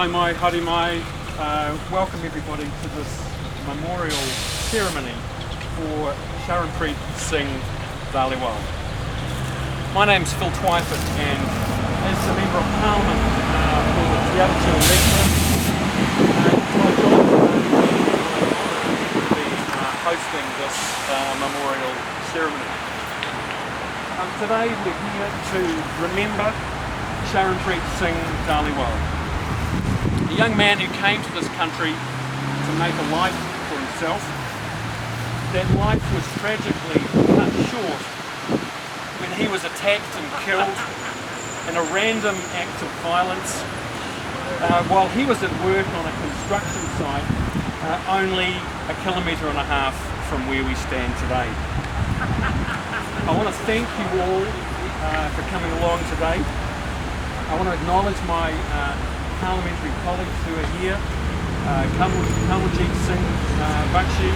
Mai Hari Mai, welcome everybody to this memorial ceremony for Charanpreet Singh Dhaliwal. My name's Phil Twyford, and as the Member of Parliament for the Aboriginal electorate, it's my job to be hosting this memorial ceremony. Today we're here to remember Charanpreet Singh Dhaliwal, a young man who came to this country to make a life for himself. That life was tragically cut short when he was attacked and killed in a random act of violence while he was at work on a construction site only 1.5 kilometres from where we stand today. I want to thank you all for coming along today. I want to acknowledge my parliamentary colleagues who are here, Charanpreet Singh Bakshi,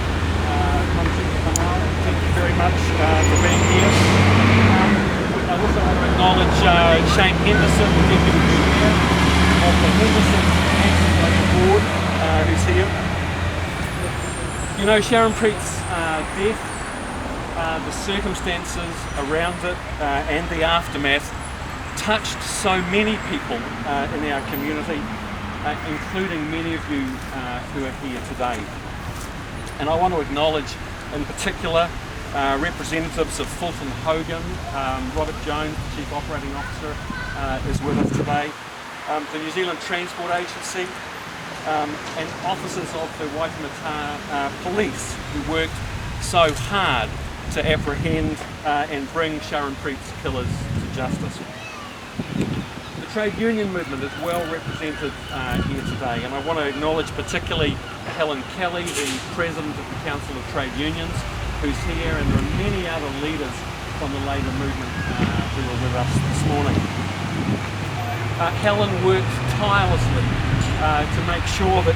thank you very much for being here. I also want to acknowledge Shane Henderson, Deputy Chair of the Henderson Anti Board, who's here. You know, Charanpreet's death, the circumstances around it and the aftermath touched so many people in our community, including many of you who are here today. And I want to acknowledge in particular representatives of Fulton Hogan. Robert Jones, the Chief Operating Officer, is with us today. The New Zealand Transport Agency and officers of the Waitemata Police who worked so hard to apprehend and bring Charanpreet's killers to justice. The trade union movement is well represented here today, and I want to acknowledge particularly Helen Kelly, the President of the Council of Trade Unions, who's here, and there are many other leaders from the labour movement who are with us this morning. Helen worked tirelessly to make sure that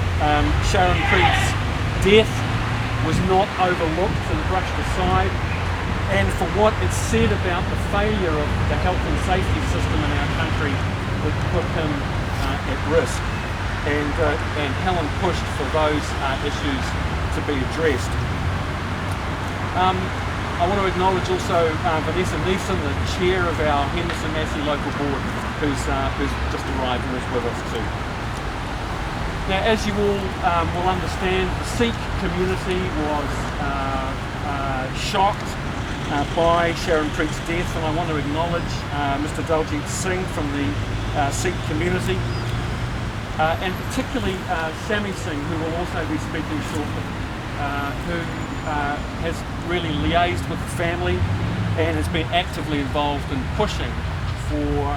Charanpreet's death was not overlooked and brushed aside, and for what it said about the failure of the health and safety system in our country that put him at risk. And Helen pushed for those issues to be addressed. I want to acknowledge also Vanessa Neeson, the chair of our Henderson Massey local board, who's just arrived and is with us too. Now, as you all will understand, the Sikh community was shocked by Charanpreet's death, and I want to acknowledge Mr. Daljit Singh from the Sikh community, and particularly Sami Singh, who will also be speaking shortly, who has really liaised with the family and has been actively involved in pushing for,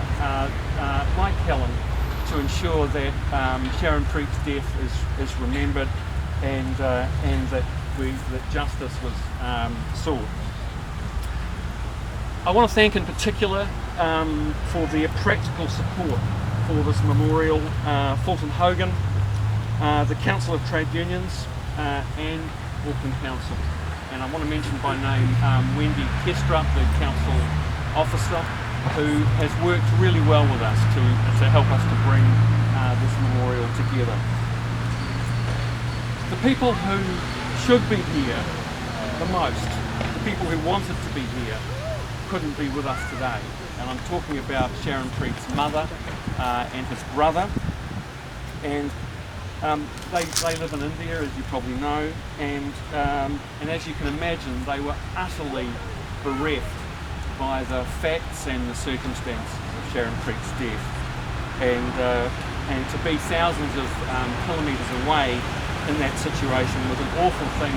like Helen, to ensure that Charanpreet's death is remembered and that justice was sought. I want to thank in particular for their practical support for this memorial Fulton Hogan, the Council of Trade Unions and Auckland Council. And I want to mention by name Wendy Kestrup, the Council Officer, who has worked really well with us to help us to bring this memorial together. The people who should be here the most, the people who wanted to be here, couldn't be with us today, and I'm talking about Charanpreet's mother and his brother, and they live in India, as you probably know, and as you can imagine, they were utterly bereft by the facts and the circumstances of Charanpreet's death, and to be thousands of kilometres away in that situation was an awful thing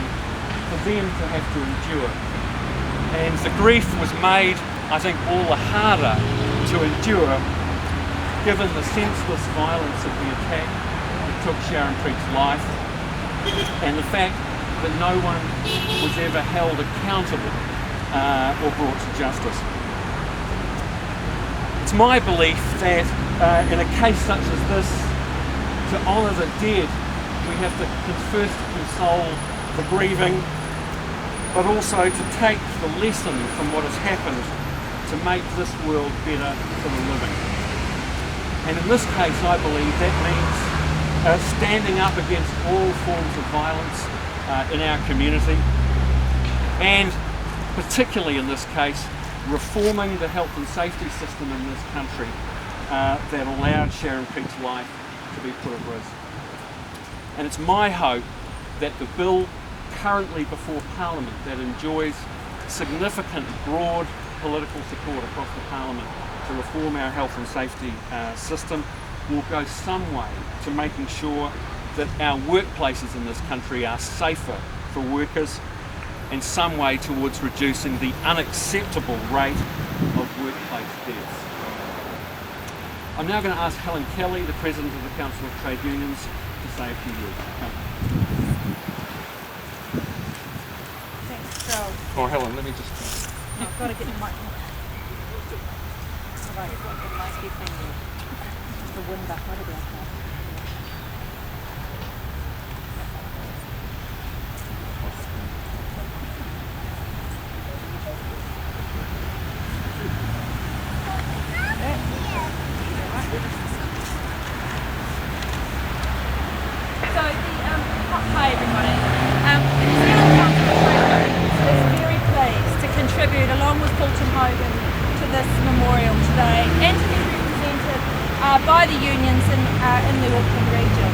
for them to have to endure. And the grief was made, I think, all the harder to endure given the senseless violence of the attack that took Charanpreet's life, and the fact that no one was ever held accountable or brought to justice. It's my belief that in a case such as this, to honour the dead, we have to first console the grieving, but also to take the lesson from what has happened to make this world better for the living. And in this case, I believe that means standing up against all forms of violence in our community, and particularly in this case, reforming the health and safety system in this country that allowed Charanpreet's life to be put at risk. And it's my hope that the bill currently before Parliament, that enjoys significant broad political support across the Parliament to reform our health and safety system, will go some way to making sure that our workplaces in this country are safer for workers, and some way towards reducing the unacceptable rate of workplace deaths. I'm now going to ask Helen Kelly, the President of the Council of Trade Unions, to say a few words. Thanks, Joel. Oh, Helen, let me just... No, I've got to get the mic. Right, the mic thing there. The wind up, what about that? Hi everybody. The New Zealand Council of Trade is very pleased to contribute along with Fulton Hogan to this memorial today and to be represented by the unions in the Auckland region.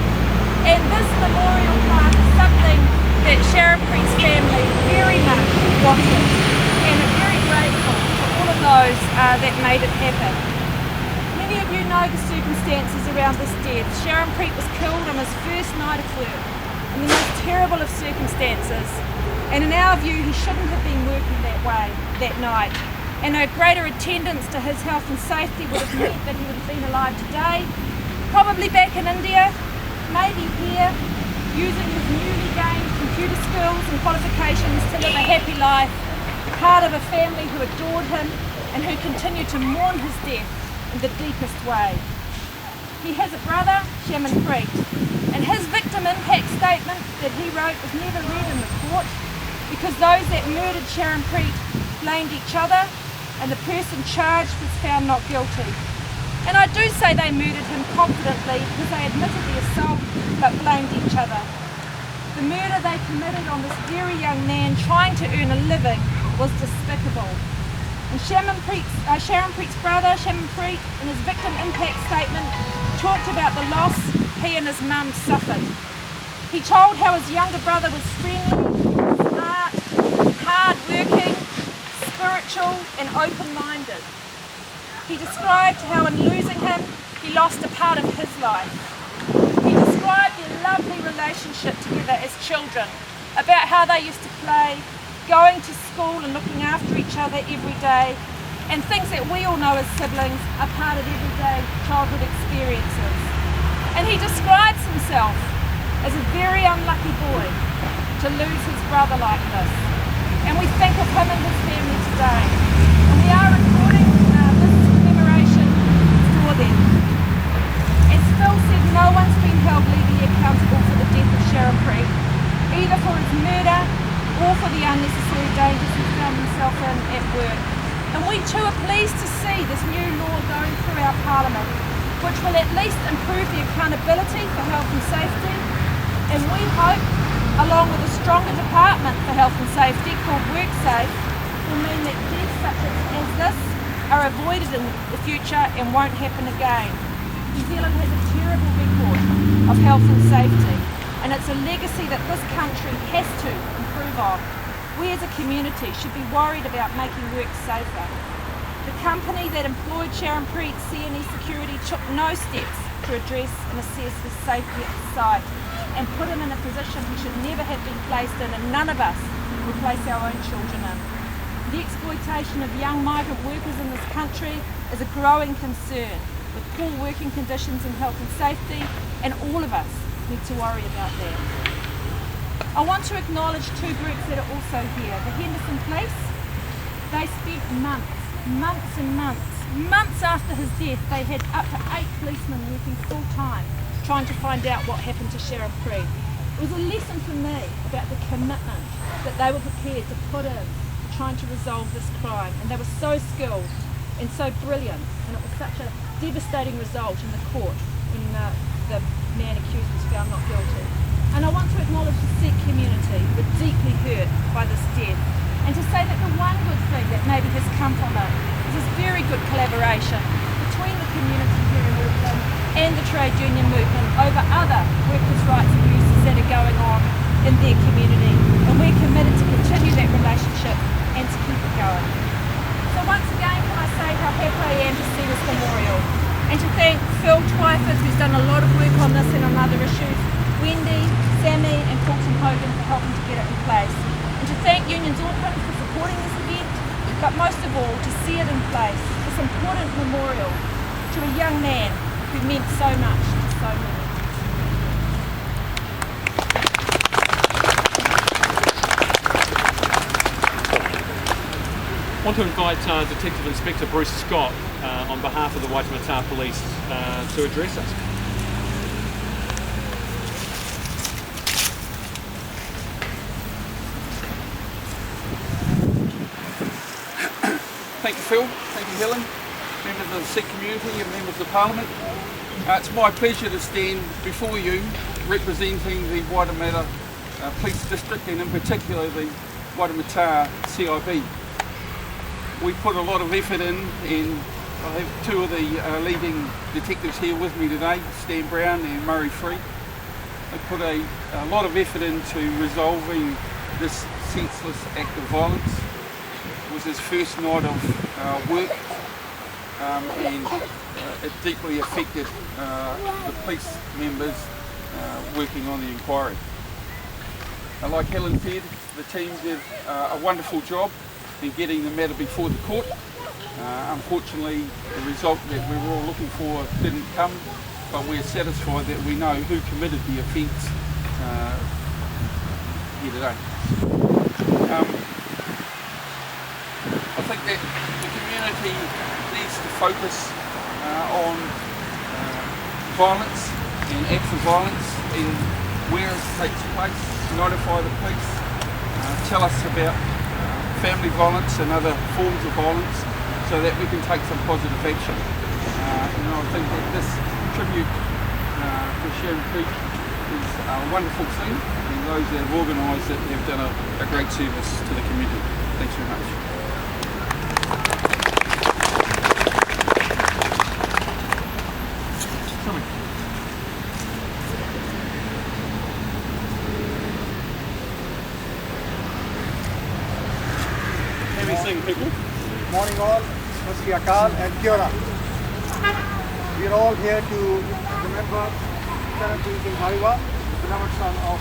And this memorial plaque is something that Charanpreet's family very much wanted, and are very grateful for all of those that made it happen. Many of you know the circumstances around this death. Charanpreet was killed on his first night of work in the most terrible of circumstances, and in our view he shouldn't have been working that way that night, and a greater attendance to his health and safety would have meant that he would have been alive today, probably back in India, maybe here, using his newly gained computer skills and qualifications to live a happy life, part of a family who adored him and who continued to mourn his death in the deepest way. He has a brother, Charanpreet, and his victim impact statement that he wrote was never read in the court because those that murdered Charanpreet blamed each other, and the person charged was found not guilty. And I do say they murdered him confidently because they admitted the assault but blamed each other. The murder they committed on this very young man trying to earn a living was despicable. And Charanpreet's brother, Charanpreet, in his victim impact statement, talked about the loss he and his mum suffered. He told how his younger brother was friendly, smart, hard-working, spiritual and open-minded. He described how in losing him, he lost a part of his life. He described their lovely relationship together as children, about how they used to play, going to school and looking after each other every day, and things that we all know as siblings are part of everyday childhood experiences. And he describes himself as a very unlucky boy to lose his brother like this. And we think of him and his family today. And we are recording this commemoration for them. As Phil said, no one's been held legally accountable for the death of Charanpreet, either for his murder or for the unnecessary dangers he found himself in at work. And we too are pleased to see this new law going through our Parliament, which will at least improve the accountability for health and safety, and we hope, along with a stronger department for health and safety called WorkSafe, will mean that deaths such as this are avoided in the future and won't happen again. New Zealand has a terrible record of health and safety, and it's a legacy that this country has to improve on. We as a community should be worried about making work safer. The company that employed Charanpreet, CNE Security, took no steps to address and assess his safety at the site and put him in a position he should never have been placed in, and none of us will place our own children in. The exploitation of young migrant workers in this country is a growing concern, with poor working conditions in health and safety, and all of us need to worry about that. I want to acknowledge two groups that are also here. The Henderson Police, they spent months and months after his death. They had up to 8 policemen working full time trying to find out what happened to Charanpreet. It was a lesson for me about the commitment that they were prepared to put in trying to resolve this crime, and they were so skilled and so brilliant, and it was such a devastating result in the court when the man accused was found not guilty. And I want to acknowledge the Sikh community who were deeply hurt by this death, and to say that the one good thing that maybe has come from it is this very good collaboration between the community here in Auckland and the trade union movement over other workers' rights abuses that are going on in their community, and we're committed to continue that relationship and to keep it going. So once again, can I say how happy I am to see this memorial, and to thank Phil Twyford, who's done a lot of work on this and on other issues, Wendy, Sammy and Colton Hogan for helping to get it in place, and to thank Unions Auckland for supporting this event, but most of all to see it in place, this important memorial to a young man who meant so much to so many. I want to invite Detective Inspector Bruce Scott on behalf of the Waitemata Police to address us. Thank you, Phil. Thank you, Helen. Members of the Sikh community and members of Parliament. It's my pleasure to stand before you representing the Waitemata Police District, and in particular the Waitemata CIB. We put a lot of effort in, and I have two of the leading detectives here with me today, Stan Brown and Murray Free. They put a lot of effort into resolving this senseless act of violence. It was his first night of work, and it deeply affected the police members working on the inquiry. Like Helen said, the team did a wonderful job in getting the matter before the court. Unfortunately, the result that we were all looking for didn't come, but we're satisfied that we know who committed the offence here today. I think that the community needs to focus on violence and acts of violence and where it takes place, notify the police, tell us about family violence and other forms of violence so that we can take some positive action. I think that this tribute to Charanpreet is a wonderful thing, and those that have organised it have done a great service to the community. Thanks very much. Singh people. Morning all, Sri Akal and Kia ora. We are all here to remember Charanpreet Singh Dhaliwal, the beloved son of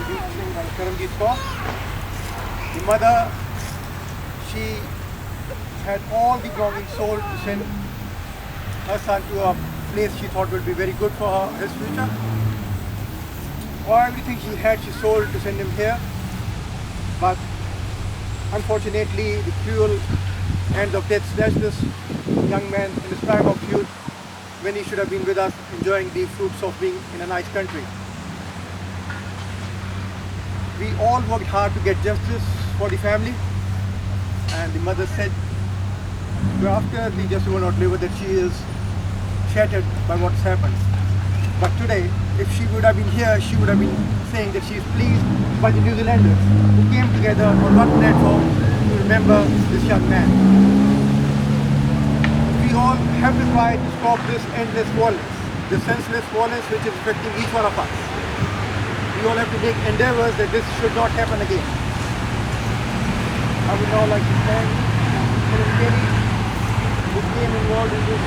Singh and Charanpreet Kaur. The mother, she had all the belongings sold to send her son to a place she thought would be very good for his future. Everything she had, she sold to send him here. But unfortunately, the cruel hand of death snatched this young man in his prime of youth when he should have been with us enjoying the fruits of being in a nice country. We all worked hard to get justice for the family, and the mother said after the justice will not deliver that she is shattered by what's happened. But today, if she would have been here, she would have been saying that she is pleased by the New Zealanders who came together on one platform to remember this young man. We all have to try to stop this endless violence, this senseless violence which is affecting each one of us. We all have to make endeavors that this should not happen again. I would now like to thank Helen Kelly, who came involved in this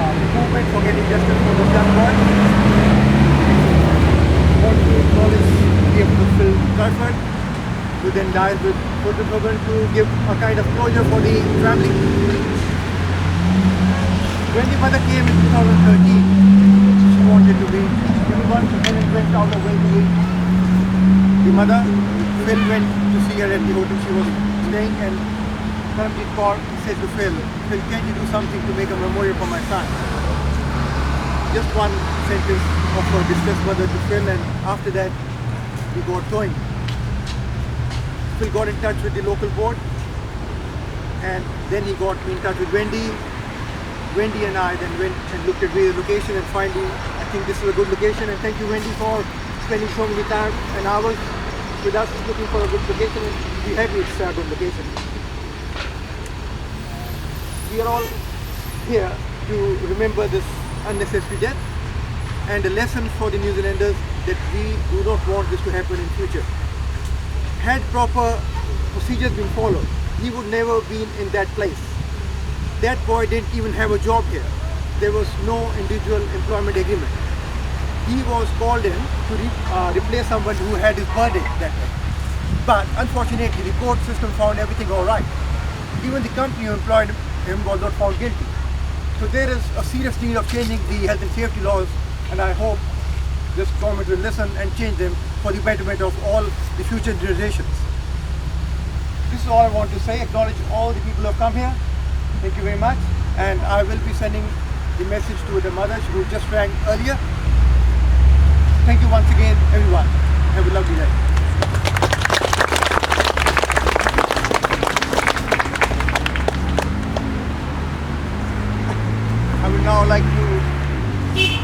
movement for getting justice for this young boy. I want to acknowledge the Phil Twyford, who then died with Colton Hogan, to give a kind of closure for the family. When the mother came in 2013, she wanted to meet everyone, so Helen went out of way to meet the mother. Phil went to see her at the hotel she was staying, and Charanpreet Kaur said to Phil, can you do something to make a memorial for my son? Just one sentence of her distressed mother to Phil, and after that we got going. Phil got in touch with the local board, and then he got me in touch with Wendy, Wendy and I then went and looked at various location, and finally I think this is a good location. And thank you, Wendy, for spending so many time and hours with us looking for a good location, and we're happy it's a good location. We are all here to remember this unnecessary death and a lesson for the New Zealanders that we do not want this to happen in future. Had proper procedures been followed, he would never been in that place. That boy didn't even have a job here. There was no individual employment agreement. He was called in to replace someone who had his birthday that day. But unfortunately, the court system found everything all right. Even the company who employed him was not found guilty. So there is a serious need of changing the health and safety laws, and I hope this government will listen and change them for the betterment of all the future generations. This is all I want to say. Acknowledge all the people who have come here. Thank you very much. And I will be sending the message to the mother who just rang earlier. Thank you once again, everyone. Have a lovely day. I would now like to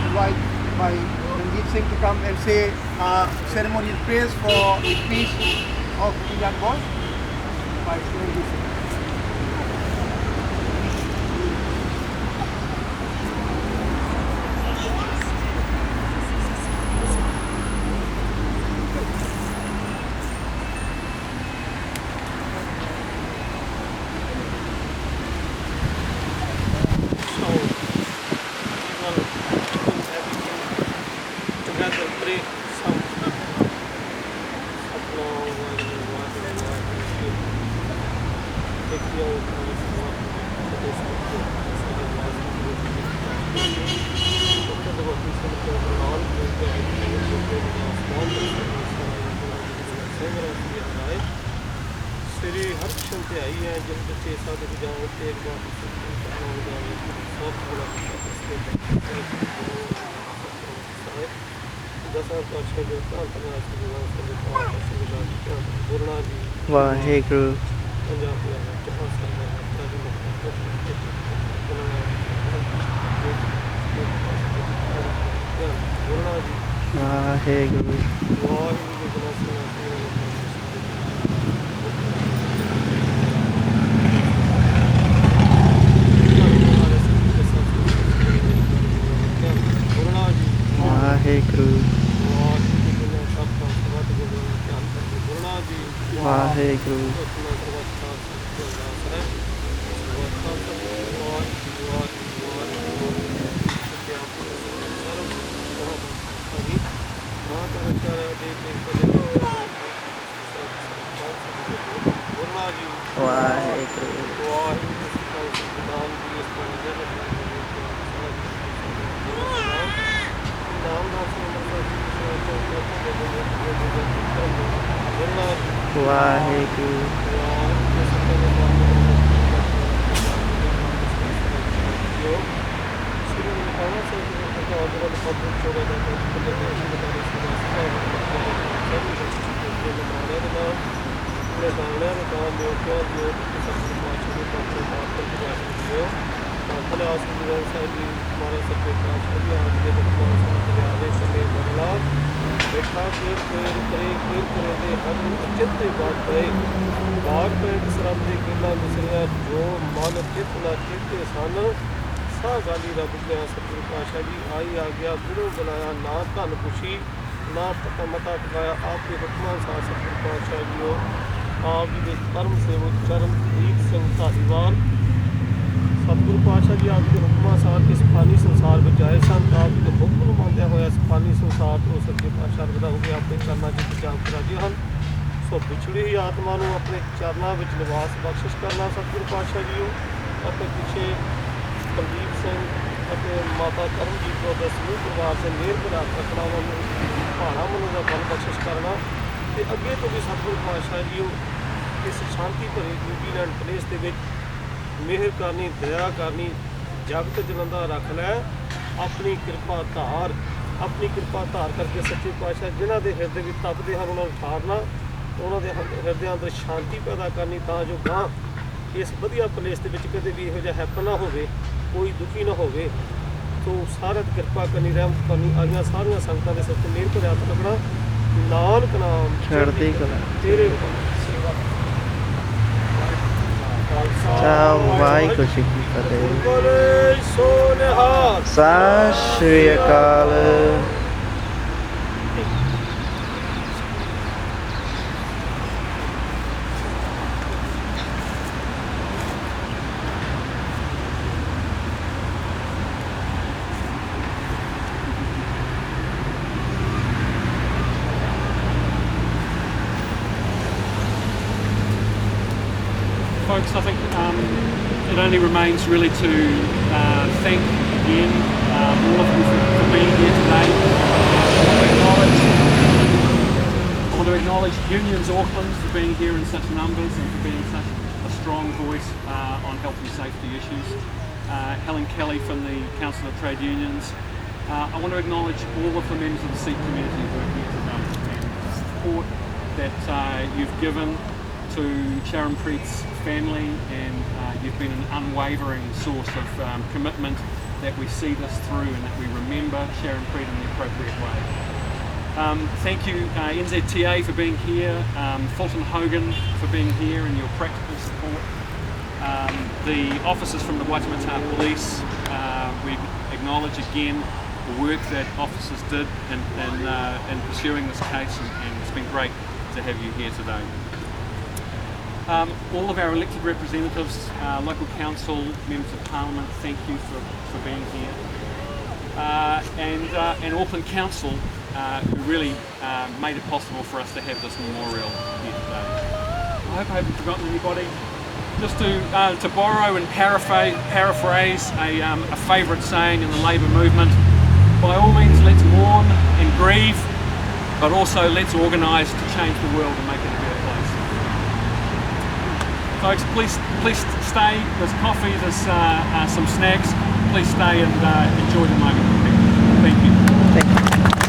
invite my Singh to come and say ceremonial prayers for the peace of the young boy. By Singh. ਸ੍ਰੀ ਹਰਕ੍ਰਿਸ਼ਨ ਤੇ ਆਈ ਹੈ ਜਿਸ ਬੱਚੇ ਸਾਧ ਜਾਣ ਤੇ ਇੱਕ ਵਾਰ ਸਭ ਦਸਾਂ ਪਾਤਸ਼ਾਹ ਦੇ ਧੰਨਵਾਦ ਗੁਰਨਾ ਜੀ ਵਾਹਿਗੁਰੂ ਪੰਜਾਬ ਦੇ ਚਾਹ ਗੁਰਨਾ ਜੀ ਵਾਹਿਗੁਰੂ ਵਾਹਿਗੁਰੂ ਨਾ ਪਤਾ ਮਤਾ ਪਕਾਇਆ ਆਪ ਦੇ ਹੁਕਮਾਂ ਅਨੁਸਾਰ ਸਤਿਗੁਰੂ ਪਾਤਸ਼ਾਹ ਜੀਓ ਆਪ ਜੀ ਦੇ ਪਰਮ ਸੇਵਕ ਚਰਨਪ੍ਰੀਤ ਸਿੰਘ ਧਾਲੀਵਾਲ ਸਤਿਗੁਰੂ ਪਾਤਸ਼ਾਹ ਜੀ ਆਪ ਦੇ ਹੁਕਮਾਂ ਅਨੁਸਾਰ ਇਸ ਫਾਨੀ ਸੰਸਾਰ ਵਿੱਚ ਆਏ ਸਨ। ਆਪ ਜੀ ਦੇ ਹੁਕਮ ਨੂੰ ਮੰਨਦਿਆਂ ਹੋਇਆ ਇਸ ਫਾਨੀ ਸੰਸਾਰ ਤੋਂ ਸੱਚੇ ਪਾਤਸ਼ਾਹ ਰਬਦਾ ਹੋ ਕੇ ਆਪਣੇ ਚਰਨਾਂ 'ਚ ਬਚਾਅ ਕਰਾਉਂਦੇ ਹਨ। ਸੋ ਵਿਛੜੀ ਹੋਈ ਆਤਮਾ ਨੂੰ ਆਪਣੇ ਚਰਨਾਂ ਵਿੱਚ ਨਿਵਾਸ ਬਖਸ਼ਿਸ਼ ਕਰਨਾ ਸਤਿਗੁਰੂ ਪਾਤਸ਼ਾਹ ਜੀਓ ਅਤੇ ਪਿੱਛੇ ਕੁਲਦੀਪ ਸਿੰਘ ਅਤੇ ਮਾਤਾ ਕਰਮਜੀਤ ਕੌਰ ਦਾ ਸਮੂਹ ਪਰਿਵਾਰ ਦੇ ਮਿਹਰ ਬਣਾ ਰੱਖਣਾ ਉਹਨਾਂ ਨੂੰ ਭਾਣਾ ਮਨ ਦਾ ਬਲ ਬਖਸ਼ਿਸ਼ ਕਰਨਾ ਅਤੇ ਅੱਗੇ ਤੋਂ ਵੀ ਸਤਿਗੁਰੂ ਪਾਤਸ਼ਾਹ ਜੀਓ ਇਸ ਸ਼ਾਂਤੀ ਭਰੇ ਨਿਊਜ਼ੀਲੈਂਡ ਪਲੇਸ ਦੇ ਵਿੱਚ ਮਿਹਰ ਕਰਨੀ ਦਇਆ ਕਰਨੀ ਜਗਤ ਜਲੰਦਾ ਰੱਖ ਲੈ ਆਪਣੀ ਕਿਰਪਾ ਧਾਰ ਕਰਕੇ ਸੱਚੇ ਪਾਤਸ਼ਾਹ ਜਿਨ੍ਹਾਂ ਦੇ ਹਿਰਦੇ ਵਿੱਚ ਤਪਦੇ ਹਨ ਉਹਨਾਂ ਨੂੰ ਠਾਰਨਾ ਉਹਨਾਂ ਦੇ ਹਿਰਦਿਆਂ ਅੰਦਰ ਸ਼ਾਂਤੀ ਪੈਦਾ ਕਰਨੀ ਤਾਂ ਜੋ ਗਾਂ ਇਸ ਵਧੀਆ ਪਲੇਸ ਦੇ ਵਿੱਚ ਕਦੇ ਵੀ ਇਹੋ ਜਿਹਾ ਹੈਪਨ ਨਾ ਹੋਵੇ कोई दुखी ना होवे तो सारा दी किरपा करनी रहमत करनी आइयां सारियां संगतां दे सिर ते मेहर भरे हत्थ रखना नानक नाम चढ़दी कला तेरे ਚਾਹ ਵਾਹਿਗੁਰੂ ਜੀ ਕੀ ਫਤਿਹ ਬੋਲੇ ਸੋ ਨਿਹਾਲ ਸਤਿ ਸ਼੍ਰੀ ਅਕਾਲ Folks, I think it only remains really to thank again all of you for being here today. I want to acknowledge Unions Auckland for being here in such numbers and for being such a strong voice on health and safety issues. Helen Kelly from the Council of Trade Unions. I want to acknowledge all of the members of the Sikh community who are here today and the support that you've given to Charanpreet's family, and you've been an unwavering source of commitment that we see this through and that we remember Charanpreet in the appropriate way. Thank you NZTA for being here, Fulton Hogan for being here and your practical support, the officers from the Waitemata Police, we acknowledge again the work that officers did in pursuing this case, and it's been great to have you here today. All of our elected representatives, local council, members of parliament, thank you for being here. And Auckland Council, who really made it possible for us to have this memorial here today. I hope I haven't forgotten anybody. Just to borrow and paraphrase a favourite saying in the Labour movement, by all means let's mourn and grieve, but also let's organise to change the world and make it a better place. Folks, please stay. There's coffee, there's some snacks. Please stay and enjoy the moment. Thank you. Thank you.